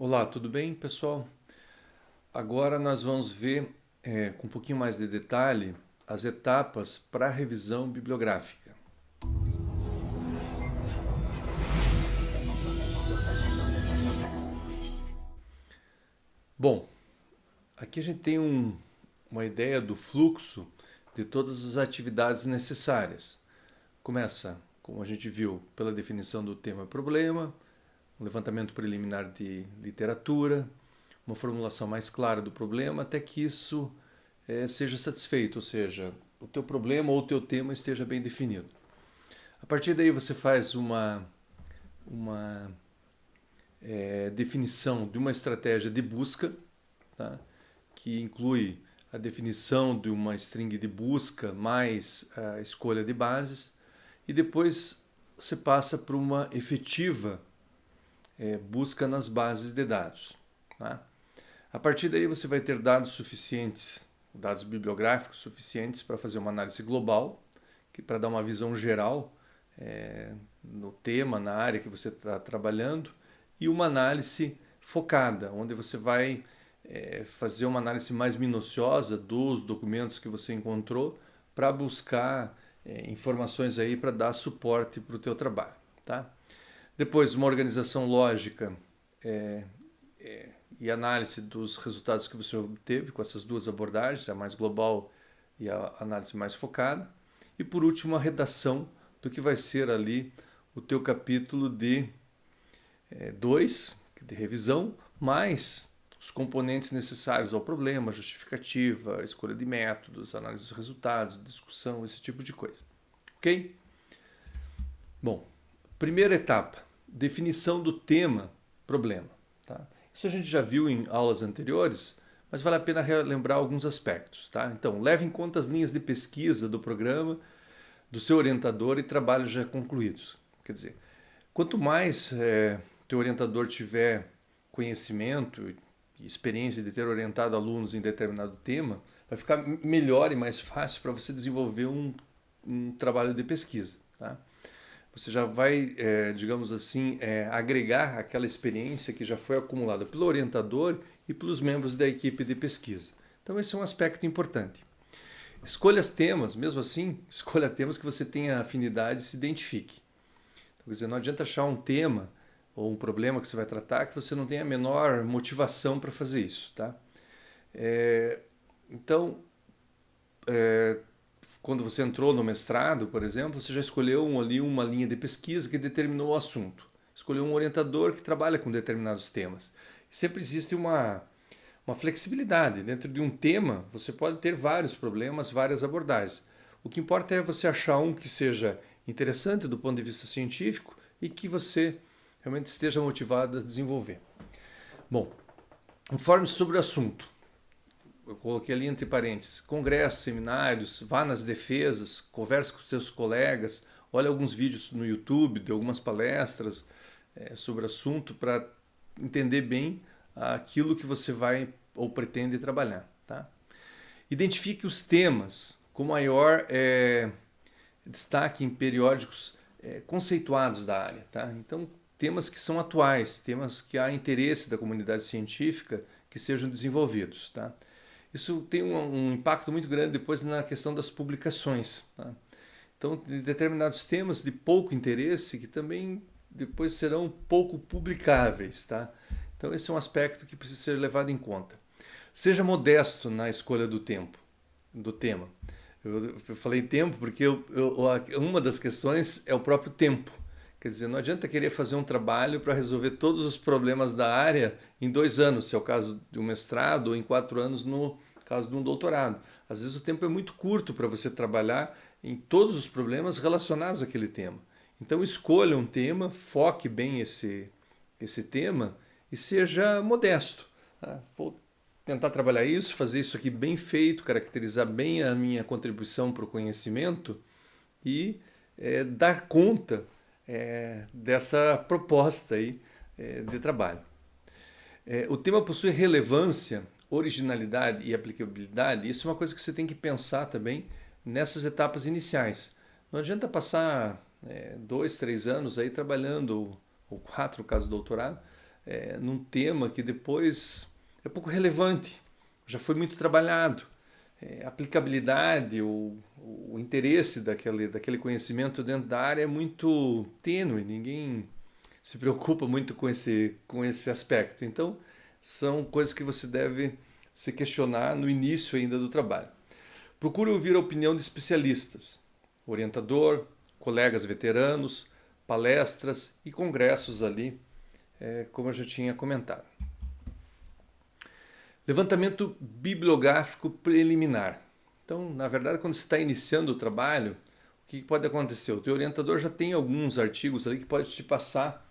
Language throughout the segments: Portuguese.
Olá, tudo bem, pessoal? Agora nós vamos ver com um pouquinho mais de detalhe as etapas para a revisão bibliográfica. Bom, aqui a gente tem uma ideia do fluxo de todas as atividades necessárias. Começa, como a gente viu, pela definição do tema e problema, um levantamento preliminar de literatura, uma formulação mais clara do problema, até que isso seja satisfeito, ou seja, o teu problema ou o teu tema esteja bem definido. A partir daí você faz uma definição de uma estratégia de busca, tá? Que inclui a definição de uma string de busca mais a escolha de bases, e depois você passa para uma efetiva busca nas bases de dados. Tá? A partir daí você vai ter dados suficientes, dados bibliográficos suficientes para fazer uma análise global, para dar uma visão geral no tema, na área que você está trabalhando, e uma análise focada, onde você vai fazer uma análise mais minuciosa dos documentos que você encontrou para buscar informações aí para dar suporte para o teu trabalho. Tá? Depois, uma organização lógica e análise dos resultados que você obteve com essas duas abordagens, a mais global e a análise mais focada. E por último, a redação do que vai ser ali o teu capítulo de 2, de revisão, mais os componentes necessários ao problema, justificativa, escolha de métodos, análise dos resultados, discussão, esse tipo de coisa. Ok? Bom, primeira etapa, definição do tema, problema. Tá? Isso a gente já viu em aulas anteriores, mas vale a pena relembrar alguns aspectos. Tá? Então, leve em conta as linhas de pesquisa do programa, do seu orientador e trabalhos já concluídos. Quer dizer, quanto mais teu orientador tiver conhecimento e experiência de ter orientado alunos em determinado tema, vai ficar melhor e mais fácil para você desenvolver um trabalho de pesquisa. Tá? Você já vai, digamos assim, agregar aquela experiência que já foi acumulada pelo orientador e pelos membros da equipe de pesquisa. Então esse é um aspecto importante. Escolha os temas, mesmo assim, escolha temas que você tenha afinidade e se identifique. Então, quer dizer, não adianta achar um tema ou um problema que você vai tratar que você não tenha a menor motivação para fazer isso. Tá? Então, quando você entrou no mestrado, por exemplo, você já escolheu ali uma linha de pesquisa que determinou o assunto. Escolheu um orientador que trabalha com determinados temas. E sempre existe uma flexibilidade. Dentro de um tema, você pode ter vários problemas, várias abordagens. O que importa é você achar um que seja interessante do ponto de vista científico e que você realmente esteja motivado a desenvolver. Bom, informe sobre o assunto. Eu coloquei ali entre parênteses, congressos, seminários, vá nas defesas, converse com os seus colegas, olhe alguns vídeos no YouTube de algumas palestras sobre o assunto para entender bem aquilo que você vai ou pretende trabalhar. Tá? Identifique os temas com maior destaque em periódicos conceituados da área. Tá? Então, temas que são atuais, temas que há interesse da comunidade científica que sejam desenvolvidos. Tá? Isso tem um impacto muito grande depois na questão das publicações. Tá? Então, determinados temas de pouco interesse que também depois serão pouco publicáveis. Tá? Então, esse é um aspecto que precisa ser levado em conta. Seja modesto na escolha do tema. Eu falei tempo porque uma das questões é o próprio tempo. Quer dizer, não adianta querer fazer um trabalho para resolver todos os problemas da área em 2 anos, se é o caso de um mestrado, ou em 4 anos no caso de um doutorado. Às vezes o tempo é muito curto para você trabalhar em todos os problemas relacionados àquele tema. Então escolha um tema, foque bem esse tema e seja modesto. Tá? Vou tentar trabalhar isso, fazer isso aqui bem feito, caracterizar bem a minha contribuição para o conhecimento e dar conta dessa proposta aí, de trabalho. O tema possui relevância, originalidade e aplicabilidade. Isso é uma coisa que você tem que pensar também nessas etapas iniciais. Não adianta passar 2, 3 anos aí trabalhando, ou 4 no caso do doutorado, num tema que depois é pouco relevante, já foi muito trabalhado. A aplicabilidade, o interesse daquele conhecimento dentro da área é muito tênue, ninguém se preocupa muito com esse aspecto. Então, são coisas que você deve se questionar no início ainda do trabalho. Procure ouvir a opinião de especialistas, orientador, colegas veteranos, palestras e congressos ali, como eu já tinha comentado. Levantamento bibliográfico preliminar. Então, na verdade, quando você está iniciando o trabalho, o que pode acontecer? O teu orientador já tem alguns artigos ali que pode te passar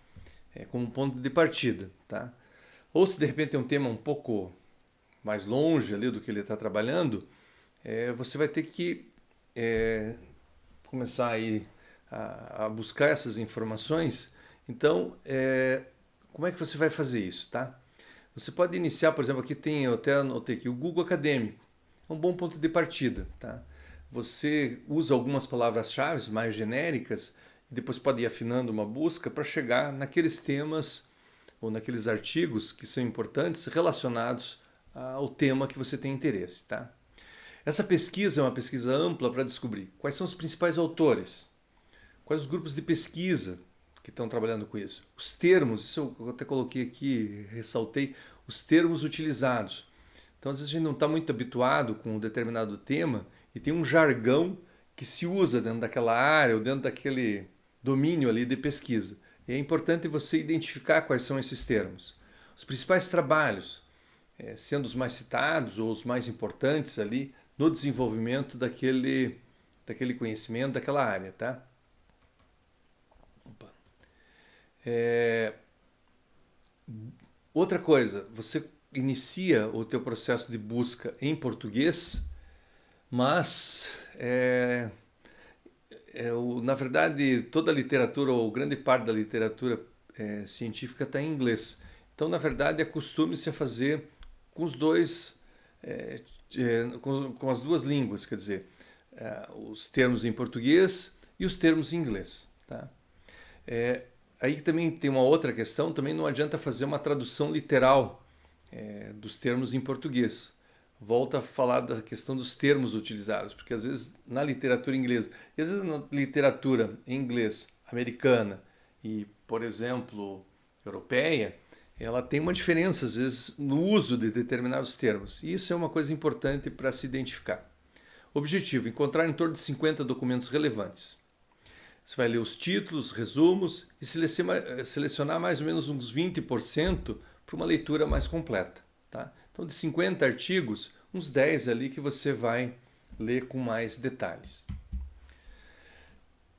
como ponto de partida, tá? Ou se de repente é um tema um pouco mais longe ali do que ele está trabalhando, você vai ter que começar aí a buscar essas informações. Então, como é que você vai fazer isso, tá? Você pode iniciar, por exemplo, aqui tem, eu até anotei aqui, o Google Acadêmico. É um bom ponto de partida, tá? Você usa algumas palavras-chave mais genéricas e depois pode ir afinando uma busca para chegar naqueles temas ou naqueles artigos que são importantes relacionados ao tema que você tem interesse, tá? Essa pesquisa é uma pesquisa ampla para descobrir quais são os principais autores, quais os grupos de pesquisa que estão trabalhando com isso, os termos, isso eu até coloquei aqui, ressaltei, os termos utilizados. Então, às vezes a gente não está muito habituado com um determinado tema e tem um jargão que se usa dentro daquela área ou dentro daquele domínio ali de pesquisa. E é importante você identificar quais são esses termos. Os principais trabalhos, sendo os mais citados ou os mais importantes ali no desenvolvimento daquele conhecimento, daquela área, tá? Opa. Outra coisa, você inicia o teu processo de busca em português, mas na verdade toda a literatura ou grande parte da literatura científica está em inglês. Então, na verdade, acostume-se a fazer com os dois, com as duas línguas, quer dizer, os termos em português e os termos em inglês, tá? Aí também tem uma outra questão, também não adianta fazer uma tradução literal dos termos em português. Volta a falar da questão dos termos utilizados, porque às vezes na literatura inglesa, e às vezes na literatura em inglês americana e, por exemplo, europeia, ela tem uma diferença, às vezes, no uso de determinados termos. E isso é uma coisa importante para se identificar. Objetivo: encontrar em torno de 50 documentos relevantes. Você vai ler os títulos, resumos e selecionar mais ou menos uns 20% para uma leitura mais completa, tá? Então, de 50 artigos, uns 10 ali que você vai ler com mais detalhes.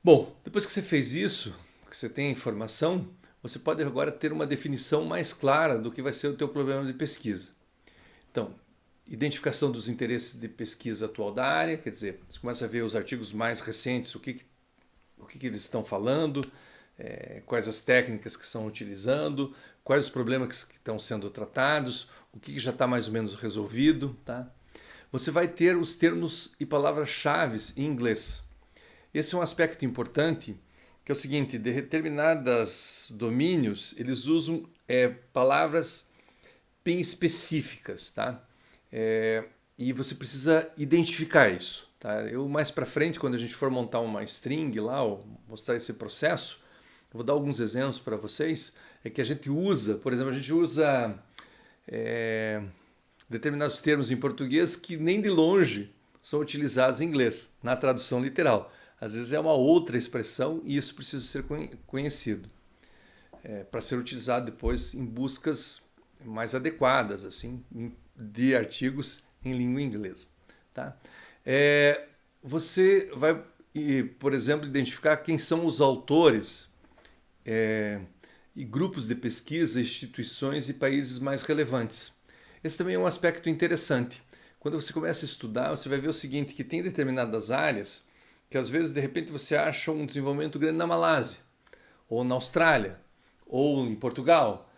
Bom, depois que você fez isso, que você tem a informação, você pode agora ter uma definição mais clara do que vai ser o teu problema de pesquisa. Então, identificação dos interesses de pesquisa atual da área, quer dizer, você começa a ver os artigos mais recentes, o que eles estão falando, quais as técnicas que estão utilizando, quais os problemas que estão sendo tratados, o que já está mais ou menos resolvido, tá? Você vai ter os termos e palavras-chave em inglês. Esse é um aspecto importante, que é o seguinte: de determinados domínios, eles usam palavras bem específicas, tá? E você precisa identificar isso, tá? Eu mais para frente, quando a gente for montar uma string lá, ou mostrar esse processo, eu vou dar alguns exemplos para vocês, que a gente usa, por exemplo, a gente usa determinados termos em português que nem de longe são utilizados em inglês, na tradução literal. Às vezes é uma outra expressão e isso precisa ser conhecido para ser utilizado depois em buscas mais adequadas, assim, de artigos em língua inglesa, tá? Você vai, por exemplo, identificar quem são os autores e grupos de pesquisa, instituições e países mais relevantes. Esse também é um aspecto interessante. Quando você começa a estudar, você vai ver o seguinte, que tem determinadas áreas que às vezes, de repente, você acha um desenvolvimento grande na Malásia, ou na Austrália, ou em Portugal.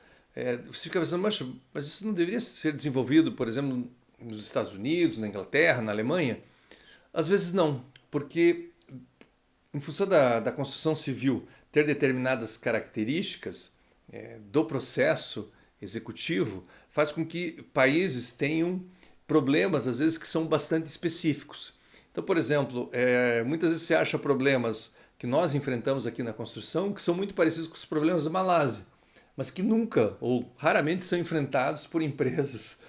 Você fica pensando, mas isso não deveria ser desenvolvido, por exemplo, nos Estados Unidos, na Inglaterra, na Alemanha? Às vezes não, porque em função da construção civil ter determinadas características do processo executivo faz com que países tenham problemas, às vezes, que são bastante específicos. Então, por exemplo, muitas vezes você acha problemas que nós enfrentamos aqui na construção que são muito parecidos com os problemas da Malásia, mas que nunca ou raramente são enfrentados por empresas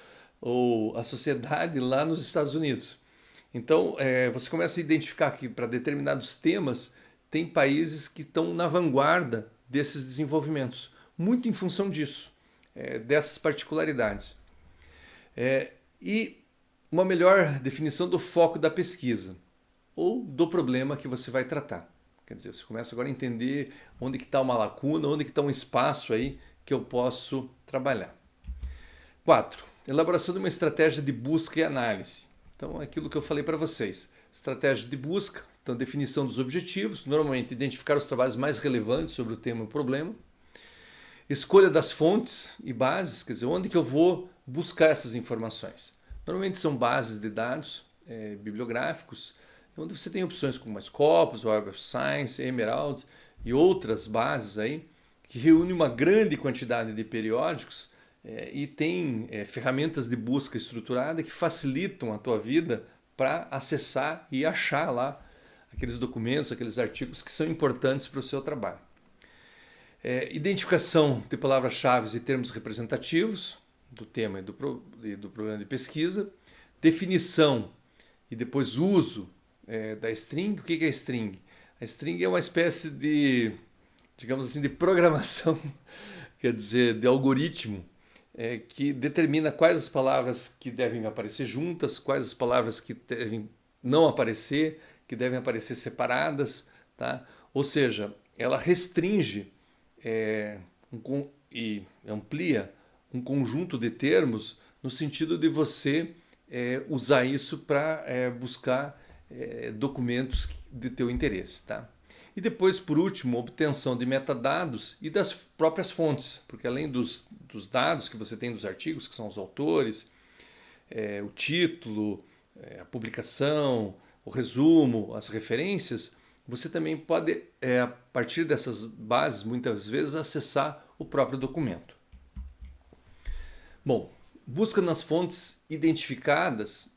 ou a sociedade lá nos Estados Unidos. Então, você começa a identificar que para determinados temas tem países que estão na vanguarda desses desenvolvimentos, muito em função disso, dessas particularidades. E uma melhor definição do foco da pesquisa ou do problema que você vai tratar. Quer dizer, você começa agora a entender onde que está uma lacuna, onde que está um espaço aí que eu posso trabalhar. 4. Elaboração de uma estratégia de busca e análise. Então, é aquilo que eu falei para vocês. Estratégia de busca, então definição dos objetivos, normalmente identificar os trabalhos mais relevantes sobre o tema e o problema. Escolha das fontes e bases, quer dizer, onde que eu vou buscar essas informações. Normalmente são bases de dados bibliográficos, onde você tem opções como Scopus, Web of Science, Emerald e outras bases aí, que reúnem uma grande quantidade de periódicos e tem ferramentas de busca estruturada que facilitam a tua vida para acessar e achar lá aqueles documentos, aqueles artigos que são importantes para o seu trabalho. Identificação de palavras-chave e termos representativos do tema e do problema de pesquisa, definição e depois uso da string. O que é string? A string é uma espécie de, digamos assim, de programação, quer dizer, de algoritmo, que determina quais as palavras que devem aparecer juntas, quais as palavras que devem não aparecer, que devem aparecer separadas, tá? Ou seja, ela restringe e amplia um conjunto de termos no sentido de você usar isso para buscar documentos de teu interesse, tá? E depois, por último, obtenção de metadados e das próprias fontes, porque além dos dados que você tem dos artigos, que são os autores, o título, a publicação, o resumo, as referências, você também pode, a partir dessas bases, muitas vezes, acessar o próprio documento. Bom, busca nas fontes identificadas,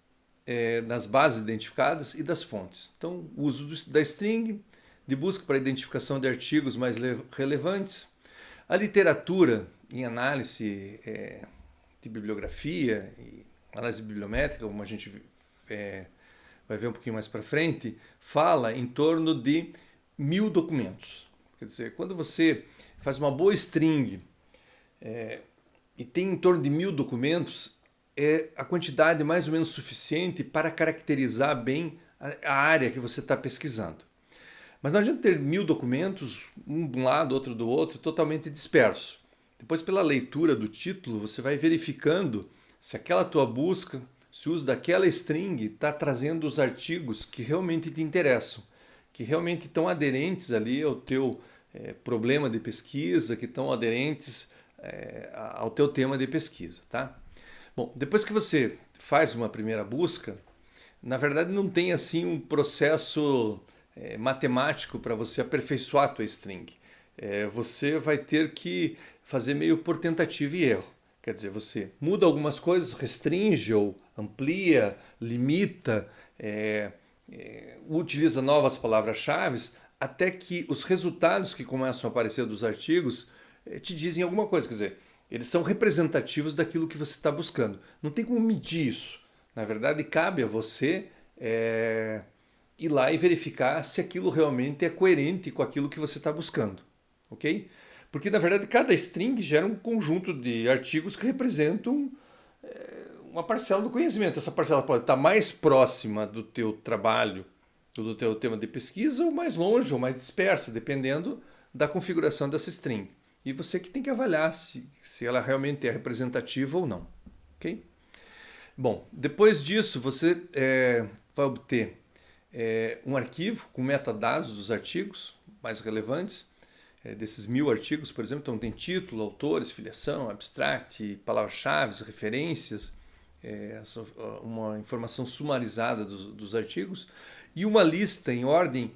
nas bases identificadas e das fontes. Então, o uso da string, de busca para identificação de artigos mais relevantes, a literatura em análise de bibliografia, e análise bibliométrica, como a gente vai ver um pouquinho mais para frente, fala em torno de 1000 documentos. Quer dizer, quando você faz uma boa string e tem em torno de 1000 documentos, é a quantidade mais ou menos suficiente para caracterizar bem a área que você está pesquisando. Mas não adianta ter 1000 documentos, um de um lado, outro do outro, totalmente disperso. Depois, pela leitura do título, você vai verificando se aquela tua busca, se o uso daquela string está trazendo os artigos que realmente te interessam, que realmente estão aderentes ali ao teu problema de pesquisa, que estão aderentes ao teu tema de pesquisa, tá? Bom, depois que você faz uma primeira busca, na verdade não tem assim um processo matemático para você aperfeiçoar a tua string. Você vai ter que fazer meio por tentativa e erro. Quer dizer, você muda algumas coisas, restringe ou amplia, limita, utiliza novas palavras-chave, até que os resultados que começam a aparecer dos artigos te dizem alguma coisa. Quer dizer, eles são representativos daquilo que você está buscando. Não tem como medir isso. Na verdade, cabe a você ir lá e verificar se aquilo realmente é coerente com aquilo que você está buscando. Ok? Porque, na verdade, cada string gera um conjunto de artigos que representam uma parcela do conhecimento. Essa parcela pode estar mais próxima do teu trabalho, do teu tema de pesquisa, ou mais longe, ou mais dispersa, dependendo da configuração dessa string. E você que tem que avaliar se ela realmente é representativa ou não. Ok? Bom, depois disso, você vai obter um arquivo com metadados dos artigos mais relevantes, desses 1000 artigos, por exemplo. Então tem título, autores, filiação, abstract, palavras-chave, referências, uma informação sumarizada dos artigos e uma lista em ordem,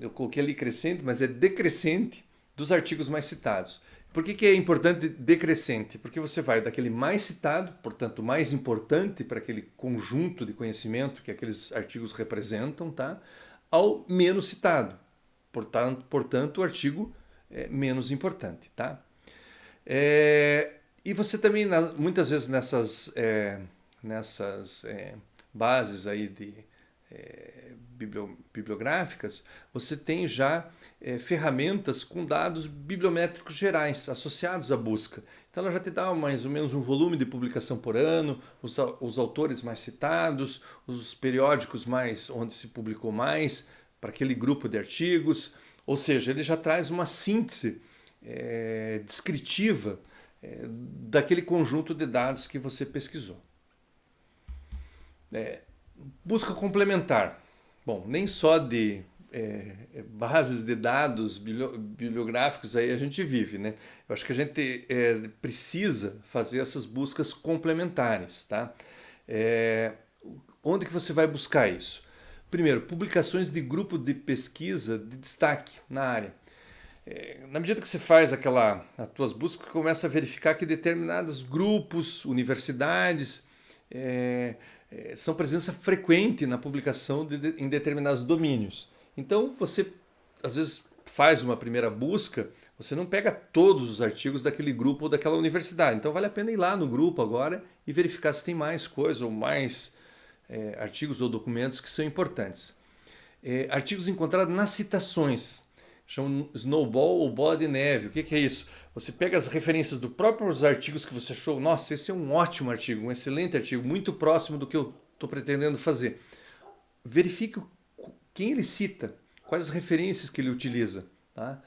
eu coloquei ali crescente, mas é decrescente, dos artigos mais citados. Por que é importante decrescente? Porque você vai daquele mais citado, portanto mais importante para aquele conjunto de conhecimento que aqueles artigos representam, tá? Ao menos citado. Portanto o artigo é menos importante, tá? E você também, muitas vezes nessas bases aí de bibliográficas, você tem já ferramentas com dados bibliométricos gerais associados à busca. Então ela já te dá mais ou menos um volume de publicação por ano, os autores mais citados, os periódicos mais onde se publicou mais, para aquele grupo de artigos. Ou seja, ele já traz uma síntese descritiva daquele conjunto de dados que você pesquisou. Busca complementar. Bom, nem só de bases de dados bibliográficos aí a gente vive, né? Eu acho que a gente precisa fazer essas buscas complementares, tá? Onde que você vai buscar isso? Primeiro, publicações de grupo de pesquisa de destaque na área. Na medida que você faz as tuas buscas, começa a verificar que determinados grupos, universidades, são presença frequente na publicação em determinados domínios. Então, você às vezes faz uma primeira busca, você não pega todos os artigos daquele grupo ou daquela universidade. Então, vale a pena ir lá no grupo agora e verificar se tem mais coisa ou mais artigos ou documentos que são importantes. Artigos encontrados nas citações. Chamam snowball ou bola de neve. O que é isso? Você pega as referências dos próprios artigos que você achou. Nossa, esse é um ótimo artigo, um excelente artigo, muito próximo do que eu estou pretendendo fazer. Verifique quem ele cita, quais as referências que ele utiliza. Tá?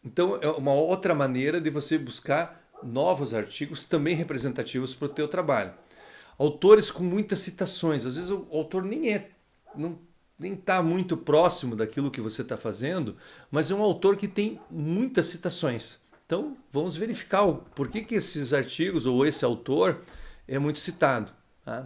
Então, é uma outra maneira de você buscar novos artigos também representativos para o teu trabalho. Autores com muitas citações. Às vezes o autor nem está muito próximo daquilo que você está fazendo, mas é um autor que tem muitas citações. Então, vamos verificar por que esses artigos ou esse autor é muito citado. Tá?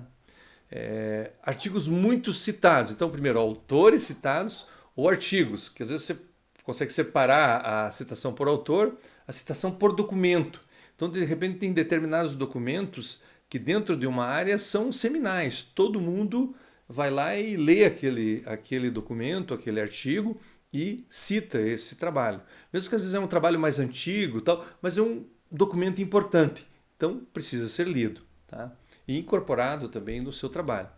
Artigos muito citados. Então, primeiro, autores citados ou artigos, que às vezes você consegue separar a citação por autor, a citação por documento. Então, de repente, tem determinados documentos que dentro de uma área são seminais. Todo mundo vai lá e lê aquele documento, aquele artigo e cita esse trabalho. Mesmo que às vezes é um trabalho mais antigo, tal, mas é um documento importante. Então precisa ser lido, tá? E incorporado também no seu trabalho.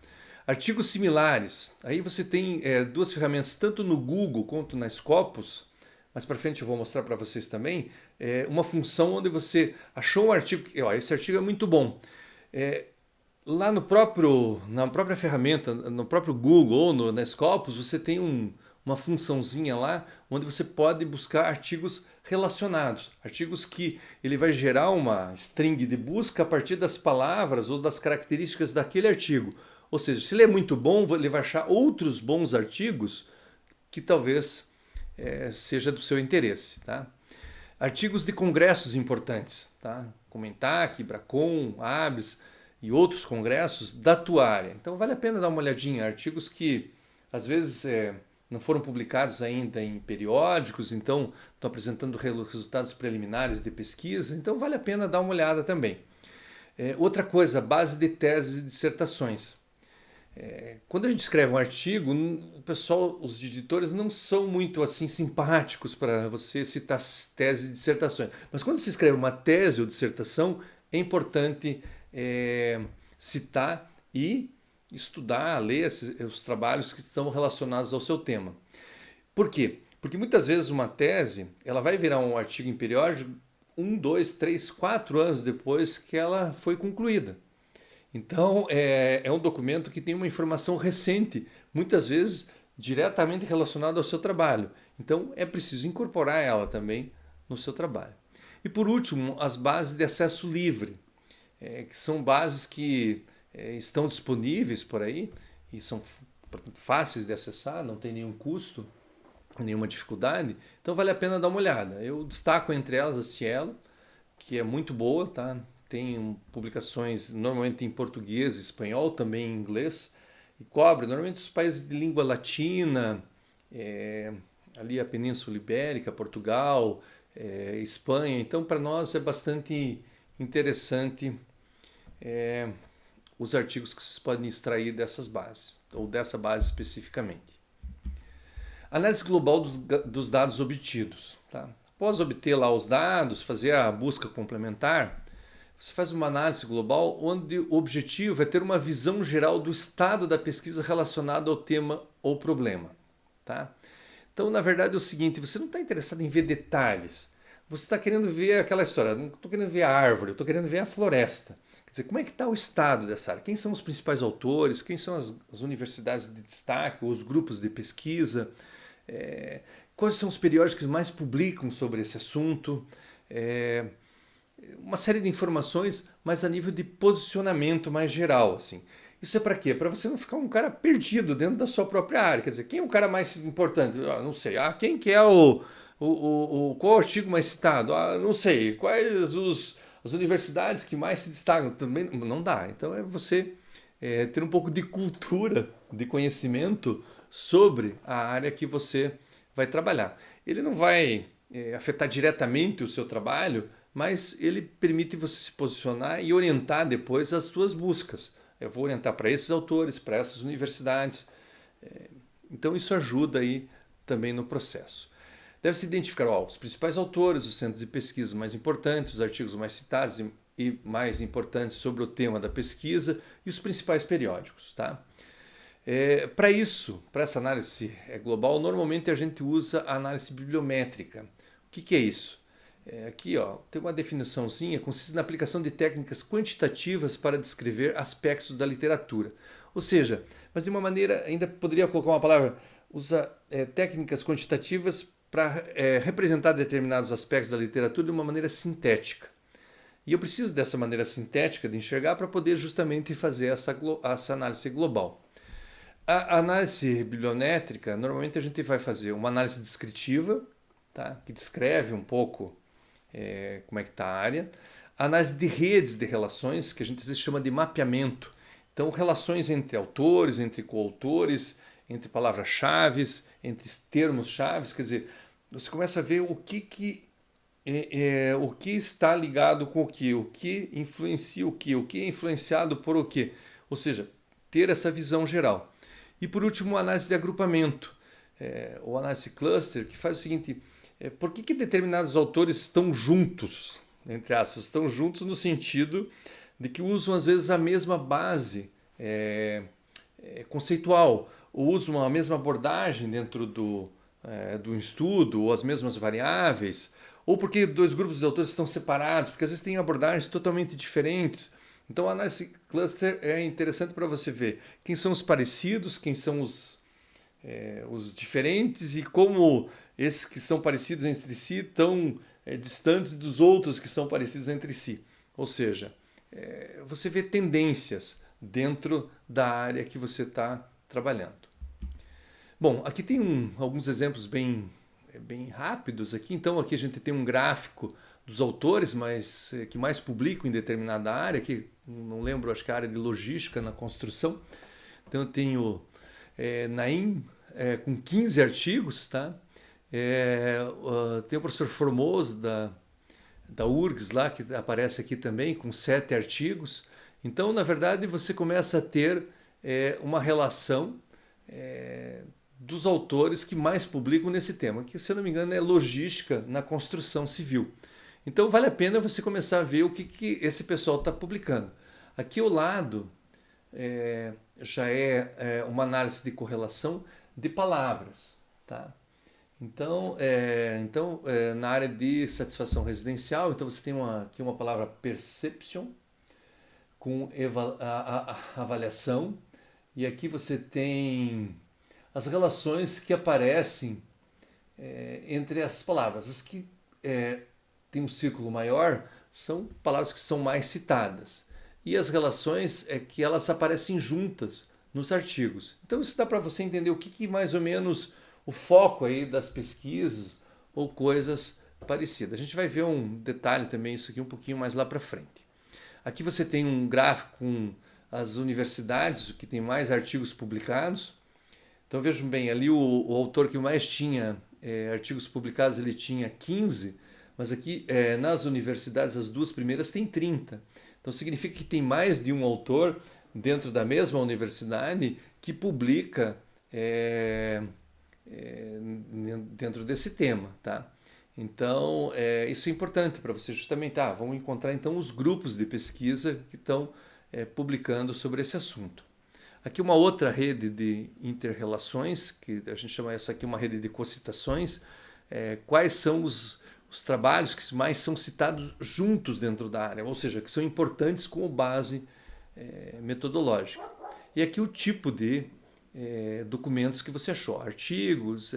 Artigos similares. Aí você tem duas ferramentas, tanto no Google quanto na Scopus. Mais para frente eu vou mostrar para vocês também uma função onde você achou um artigo. Esse artigo é muito bom. Lá na própria ferramenta, no próprio Google ou na Scopus, você tem uma funçãozinha lá onde você pode buscar artigos relacionados. Artigos que ele vai gerar uma string de busca a partir das palavras ou das características daquele artigo. Ou seja, se ele é muito bom, ele vai achar outros bons artigos que talvez seja do seu interesse. Tá? Artigos de congressos importantes, tá? como ENTAC, Bracon, ABS e outros congressos da tua área. Então vale a pena dar uma olhadinha. Artigos que às vezes não foram publicados ainda em periódicos, então estão apresentando resultados preliminares de pesquisa, então vale a pena dar uma olhada também. Outra coisa, base de teses e dissertações. Quando a gente escreve um artigo, o pessoal, os editores não são muito assim simpáticos para você citar teses e dissertações. Mas quando se escreve uma tese ou dissertação, é importante citar e estudar, ler os trabalhos que estão relacionados ao seu tema. Por quê? Porque muitas vezes uma tese ela vai virar um artigo em periódico 1, 2, 3, 4 anos depois que ela foi concluída. Então, é um documento que tem uma informação recente, muitas vezes diretamente relacionada ao seu trabalho. Então, é preciso incorporar ela também no seu trabalho. E por último, as bases de acesso livre, que são bases que estão disponíveis por aí e são portanto, fáceis de acessar, não tem nenhum custo, nenhuma dificuldade. Então, vale a pena dar uma olhada. Eu destaco entre elas a Cielo, que é muito boa, tá? Tem publicações normalmente em português, espanhol, também em inglês, e cobre normalmente os países de língua latina, ali a Península Ibérica, Portugal, Espanha. Então, para nós é bastante interessante os artigos que vocês podem extrair dessas bases, ou dessa base especificamente. Análise global dos dados obtidos. Tá? Após obter lá os dados, fazer a busca complementar, você faz uma análise global onde o objetivo é ter uma visão geral do estado da pesquisa relacionado ao tema ou problema. Tá? Então, na verdade, é o seguinte, você não está interessado em ver detalhes, você está querendo ver aquela história, não estou querendo ver a árvore, eu estou querendo ver a floresta. Quer dizer, como é que está o estado dessa área? Quem são os principais autores? Quem são as universidades de destaque, os grupos de pesquisa? Quais são os periódicos que mais publicam sobre esse assunto? Uma série de informações, mas a nível de posicionamento mais geral, assim. Isso é para quê? Para você não ficar um cara perdido dentro da sua própria área. Quer dizer, quem é o cara mais importante? Não sei. Quem que é qual o artigo mais citado? Não sei. Quais as universidades que mais se destacam? Também não dá. Então é você ter um pouco de cultura, de conhecimento sobre a área que você vai trabalhar. Ele não vai afetar diretamente o seu trabalho, mas ele permite você se posicionar e orientar depois as suas buscas. Eu vou orientar para esses autores, para essas universidades. Então isso ajuda aí também no processo. Deve-se identificar os principais autores, os centros de pesquisa mais importantes, os artigos mais citados e mais importantes sobre o tema da pesquisa e os principais periódicos. Tá? Para isso, para essa análise global, normalmente a gente usa a análise bibliométrica. O que é isso? Aqui tem uma definiçãozinha, consiste na aplicação de técnicas quantitativas para descrever aspectos da literatura. Ou seja, mas de uma maneira, ainda poderia colocar uma palavra, usa técnicas quantitativas para representar determinados aspectos da literatura de uma maneira sintética. E eu preciso dessa maneira sintética de enxergar para poder justamente fazer essa análise global. A análise bibliométrica, normalmente a gente vai fazer uma análise descritiva, tá? Que descreve um pouco como é que está a área. A análise de redes de relações, que a gente às vezes chama de mapeamento. Então, relações entre autores, entre coautores, entre palavras-chave, entre termos-chave, quer dizer, você começa a ver o que está ligado com o que influencia o que é influenciado por o que. Ou seja, ter essa visão geral. E por último, a análise de agrupamento, ou análise cluster, que faz o seguinte, por que determinados autores estão juntos, entre aspas, estão juntos no sentido de que usam às vezes a mesma base conceitual, ou usam a mesma abordagem dentro do estudo, ou as mesmas variáveis, ou porque dois grupos de autores estão separados, porque às vezes têm abordagens totalmente diferentes. Então a análise cluster é interessante para você ver quem são os parecidos, quem são os diferentes e como esses que são parecidos entre si estão distantes dos outros que são parecidos entre si. Ou seja, você vê tendências dentro da área que você está trabalhando. Bom, aqui tem alguns exemplos bem rápidos aqui. Então aqui a gente tem um gráfico dos autores que mais publicam em determinada área, que não lembro, acho que é a área de logística na construção. Então eu tenho Naim com 15 artigos, tá? Tem o professor Formoso da URGS lá, que aparece aqui também, com 7 artigos. Então, na verdade, você começa a ter uma relação dos autores que mais publicam nesse tema, que, se eu não me engano, é logística na construção civil. Então, vale a pena você começar a ver o que esse pessoal está publicando. Aqui ao lado já é uma análise de correlação de palavras, tá? Então, na área de satisfação residencial, então você tem aqui uma palavra perception, com avaliação, e aqui você tem as relações que aparecem entre essas palavras. As que têm um círculo maior são palavras que são mais citadas, e as relações que elas aparecem juntas nos artigos. Então isso dá para você entender o que mais ou menos o foco aí das pesquisas ou coisas parecidas. A gente vai ver um detalhe também, isso aqui um pouquinho mais lá para frente. Aqui você tem um gráfico com as universidades que tem mais artigos publicados. Então vejam bem, ali o autor que mais tinha artigos publicados, ele tinha 15, mas aqui nas universidades as duas primeiras têm 30. Então significa que tem mais de um autor dentro da mesma universidade que publica dentro desse tema, tá? Então, isso é importante para você justamente, vamos encontrar então os grupos de pesquisa que estão publicando sobre esse assunto. Aqui uma outra rede de interrelações, que a gente chama essa aqui uma rede de cocitações, quais são os trabalhos que mais são citados juntos dentro da área, ou seja, que são importantes como base metodológica. E aqui o tipo de documentos que você achou, artigos,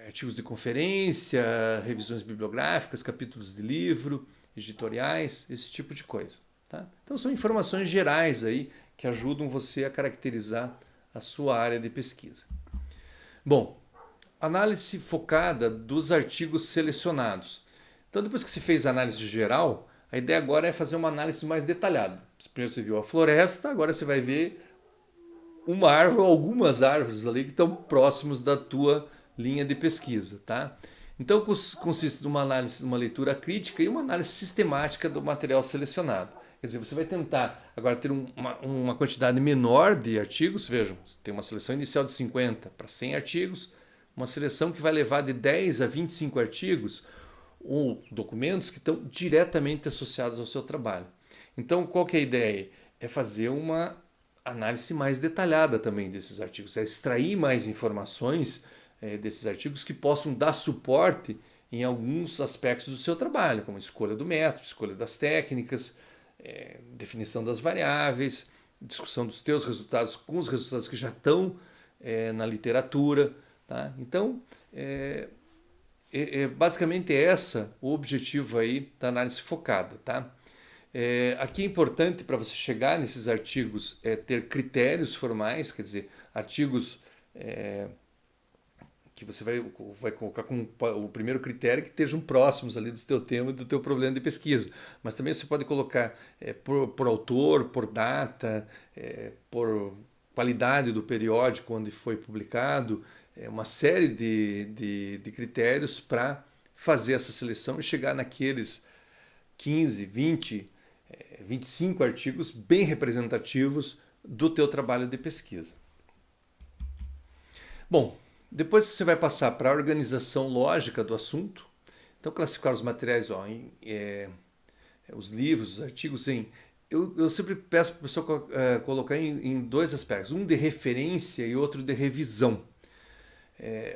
artigos de conferência, revisões bibliográficas, capítulos de livro, editoriais, esse tipo de coisa. Tá? Então são informações gerais aí que ajudam você a caracterizar a sua área de pesquisa. Bom, análise focada dos artigos selecionados. Então depois que você fez a análise geral, a ideia agora é fazer uma análise mais detalhada. Primeiro você viu a floresta, agora você vai ver uma árvore ou algumas árvores ali que estão próximos da tua linha de pesquisa, tá? Então consiste numa análise, uma leitura crítica e uma análise sistemática do material selecionado. Quer dizer, você vai tentar agora ter uma quantidade menor de artigos, vejam, tem uma seleção inicial de 50 para 100 artigos, uma seleção que vai levar de 10 a 25 artigos ou documentos que estão diretamente associados ao seu trabalho. Então, qual que é a ideia? É fazer uma análise mais detalhada também desses artigos, é extrair mais informações desses artigos que possam dar suporte em alguns aspectos do seu trabalho, como escolha do método, escolha das técnicas, definição das variáveis, discussão dos teus resultados com os resultados que já estão na literatura. Tá? Então, basicamente essa o objetivo aí da análise focada. Tá? Aqui é importante para você chegar nesses artigos ter critérios formais, quer dizer, artigos que você vai colocar como o primeiro critério que estejam próximos ali do teu tema e do teu problema de pesquisa. Mas também você pode colocar por autor, por data, por qualidade do periódico onde foi publicado, uma série de critérios para fazer essa seleção e chegar naqueles 15, 20, 25 artigos bem representativos do teu trabalho de pesquisa. Bom, depois você vai passar para a organização lógica do assunto. Então, classificar os materiais, os livros, os artigos eu sempre peço para a pessoa colocar em dois aspectos, um de referência e outro de revisão.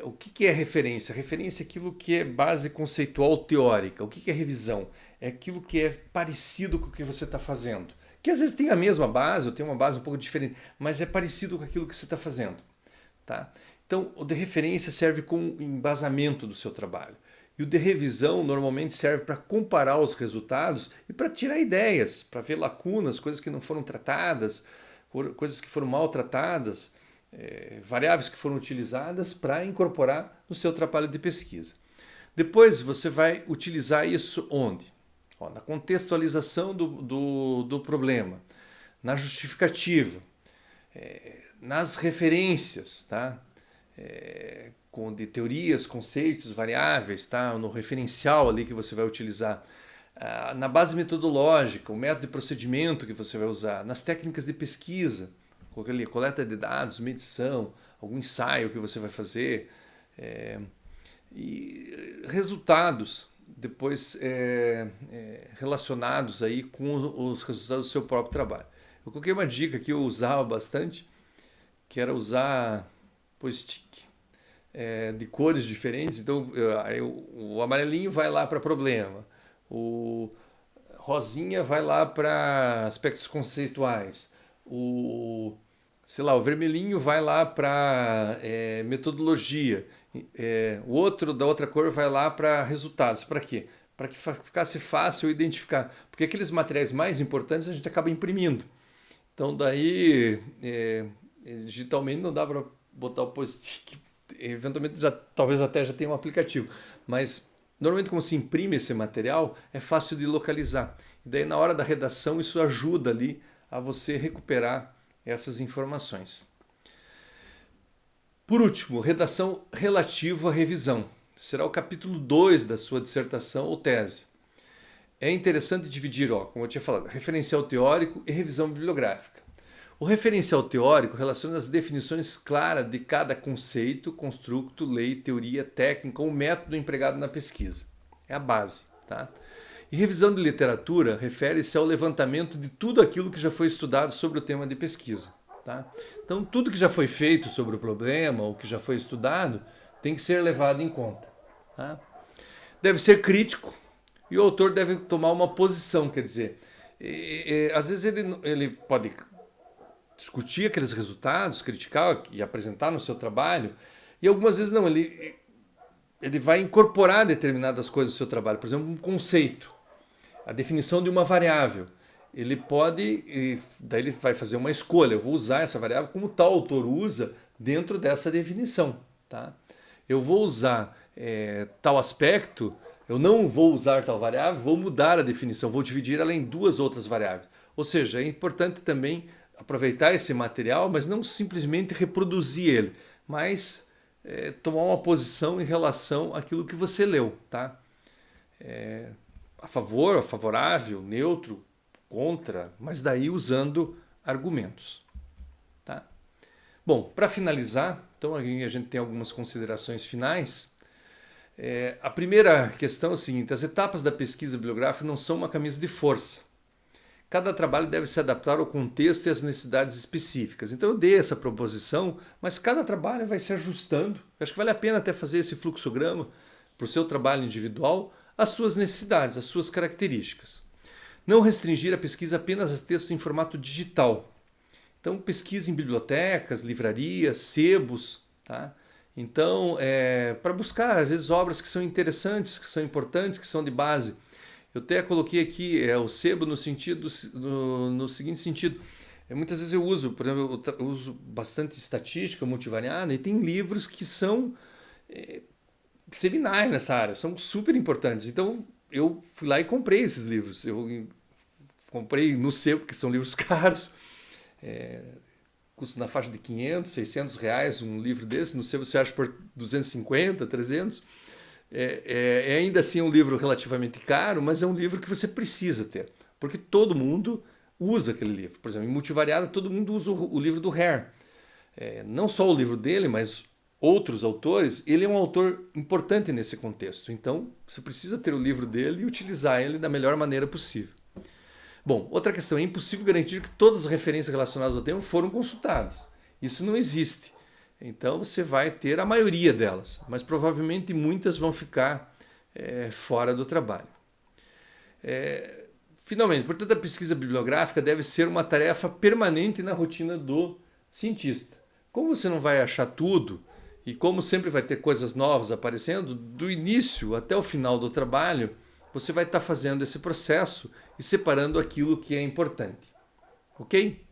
O que é referência? Referência é aquilo que é base conceitual teórica. O que é revisão? É aquilo que é parecido com o que você está fazendo. Que às vezes tem a mesma base, ou tem uma base um pouco diferente, mas é parecido com aquilo que você está fazendo. Tá? Então, o de referência serve como embasamento do seu trabalho. E o de revisão normalmente serve para comparar os resultados e para tirar ideias, para ver lacunas, coisas que não foram tratadas, coisas que foram mal tratadas, variáveis que foram utilizadas para incorporar no seu trabalho de pesquisa. Depois você vai utilizar isso onde? Na contextualização do problema, na justificativa, nas referências, tá? De teorias, conceitos, variáveis, tá? No referencial ali que você vai utilizar, na base metodológica, o método de procedimento que você vai usar, nas técnicas de pesquisa, coleta de dados, medição, algum ensaio que você vai fazer, e resultados depois relacionados aí com os resultados do seu próprio trabalho. Eu coloquei uma dica que eu usava bastante, que era usar post-it de cores diferentes. Então o amarelinho vai lá para problema, o rosinha vai lá para aspectos conceituais, o vermelhinho vai lá para metodologia, o outro da outra cor vai lá para resultados. Para quê? Para que ficasse fácil identificar, porque aqueles materiais mais importantes a gente acaba imprimindo. Então daí digitalmente não dá para botar o post-it, eventualmente talvez até já tenha um aplicativo, mas normalmente como se imprime esse material é fácil de localizar. E daí na hora da redação isso ajuda ali a você recuperar essas informações. Por último, redação relativa à revisão. Será o capítulo 2 da sua dissertação ou tese. É interessante dividir, como eu tinha falado, referencial teórico e revisão bibliográfica. O referencial teórico relaciona as definições claras de cada conceito, construto, lei, teoria, técnica ou método empregado na pesquisa. É a base. Tá? E revisão de literatura refere-se ao levantamento de tudo aquilo que já foi estudado sobre o tema de pesquisa. Tá? Então, tudo que já foi feito sobre o problema ou que já foi estudado tem que ser levado em conta. Tá? Deve ser crítico e o autor deve tomar uma posição, quer dizer, às vezes ele pode discutir aqueles resultados, criticar e apresentar no seu trabalho, e algumas vezes não, ele vai incorporar determinadas coisas no seu trabalho, por exemplo, um conceito, a definição de uma variável. Ele pode, daí ele vai fazer uma escolha, eu vou usar essa variável como tal autor usa dentro dessa definição. Tá? Eu vou usar tal aspecto, eu não vou usar tal variável, vou mudar a definição, vou dividir ela em duas outras variáveis. Ou seja, é importante também aproveitar esse material, mas não simplesmente reproduzir ele, mas tomar uma posição em relação àquilo que você leu. Tá? A favor, favorável, neutro, contra, mas daí usando argumentos. Tá? Bom, para finalizar, então a gente tem algumas considerações finais. A primeira questão é a seguinte: as etapas da pesquisa bibliográfica não são uma camisa de força. Cada trabalho deve se adaptar ao contexto e às necessidades específicas. Então eu dei essa proposição, mas cada trabalho vai se ajustando. Eu acho que vale a pena até fazer esse fluxograma para o seu trabalho individual, às suas necessidades, às suas características. Não restringir a pesquisa apenas a textos em formato digital. Então pesquise em bibliotecas, livrarias, sebos, tá? Então, para buscar, às vezes, obras que são interessantes, que são importantes, que são de base. Eu até coloquei aqui o sebo no seguinte sentido. Muitas vezes eu uso, por exemplo, eu uso bastante estatística multivariada e tem livros que são seminais nessa área, são super importantes. Então, eu fui lá e comprei esses livros. Eu comprei no sebo, que são livros caros, custa na faixa de 500, 600 reais um livro desse, no sebo você acha por 250, 300. Ainda assim um livro relativamente caro, mas é um livro que você precisa ter, porque todo mundo usa aquele livro. Por exemplo, em multivariada todo mundo usa o livro do Hare. Não só o livro dele, mas outros autores. Ele é um autor importante nesse contexto, então você precisa ter o livro dele e utilizar ele da melhor maneira possível. Bom, outra questão, é impossível garantir que todas as referências relacionadas ao tema foram consultadas. Isso não existe. Então você vai ter a maioria delas, mas provavelmente muitas vão ficar fora do trabalho. Finalmente, portanto, a pesquisa bibliográfica deve ser uma tarefa permanente na rotina do cientista. Como você não vai achar tudo, e como sempre vai ter coisas novas aparecendo, do início até o final do trabalho, você vai estar fazendo esse processo e separando aquilo que é importante. Ok?